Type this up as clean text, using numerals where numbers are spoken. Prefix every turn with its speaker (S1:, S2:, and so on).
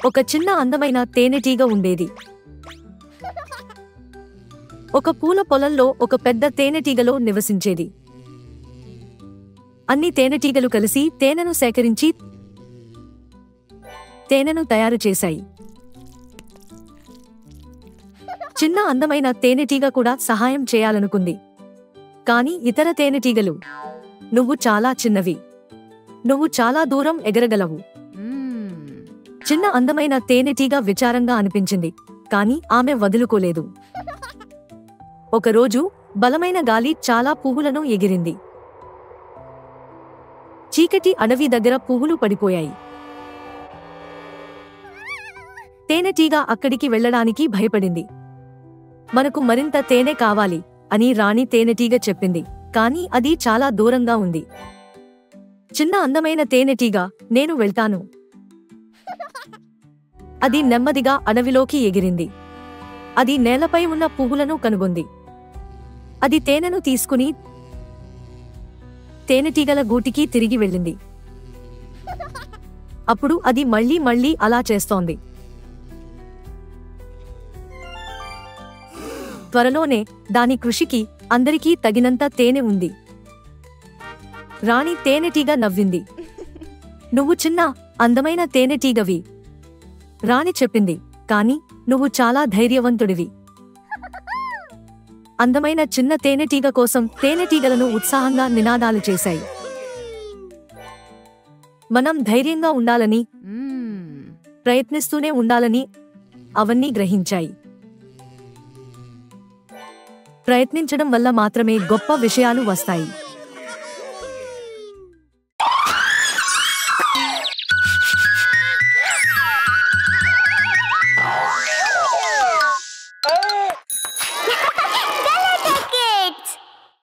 S1: ఒక చిన్న అందమైన తేనెటీగ ఉండేది. ఒక పూల పొలంలో ఒక పెద్ద తేనెటీగలో నివసించేది. అన్ని తేనెటీగలు కలిసి తేనెను సేకరించి తేనెను తయారు చేశాయి. చిన్న అందమైన తేనెటీగ కూడా సహాయం చేయాలనుకుంది. కాని ఇతర తేనెటీగలు, "నువ్వు చాలా చిన్నవి. నువ్వు చాలా దూరం ఎగరగలవు." చిన్న అందమైన తేనెటీగ విచారంగా అనిపించింది, కాని ఆమె వదులుకోలేదు. ఒకరోజు బలమైన గాలి చాలా పువ్వులను ఎగిరింది. చీకటి అడవి దగ్గర పువ్వులు పడిపోయాయి. తేనెటీగ అక్కడికి వెళ్లడానికి భయపడింది. "మనకు మరింత తేనె కావాలి" అని రాణి తేనెటీగ చెప్పింది. కాని అది చాలా దూరంగా ఉంది. చిన్న అందమైన తేనెటీగ, "నేను వెళ్తాను." అది నెమ్మదిగా అడవిలోకి ఎగిరింది. అది నేలపై ఉన్న పువ్వులను కనుగొంది. అది తేనెను తీసుకుని తేనెటీగల గూటికి తిరిగి వెళ్ళింది. అప్పుడు అది మళ్ళీ అలా చేస్తోంది. త్వరలోనే దాని కృషికి అందరికీ తగినంత తేనె ఉంది. రాణి తేనెటీగ నవ్వింది. "నువ్వు చిన్న అందమైన తేనెటీగవి," రాణి చెప్పింది. "కాని నువ్వు చాలా ధైర్యవంతుడివి." అందమైన చిన్న తేనెటీగ కోసం తేనెటీగలను ఉత్సాహంగా నినాదాలు చేశాయి. మనం ధైర్యంగా ఉండాలని, ప్రయత్నిస్తూనే ఉండాలని అవన్నీ గ్రహించాయి. ప్రయత్నించడం వల్ల మాత్రమే గొప్ప విషయాలు వస్తాయి.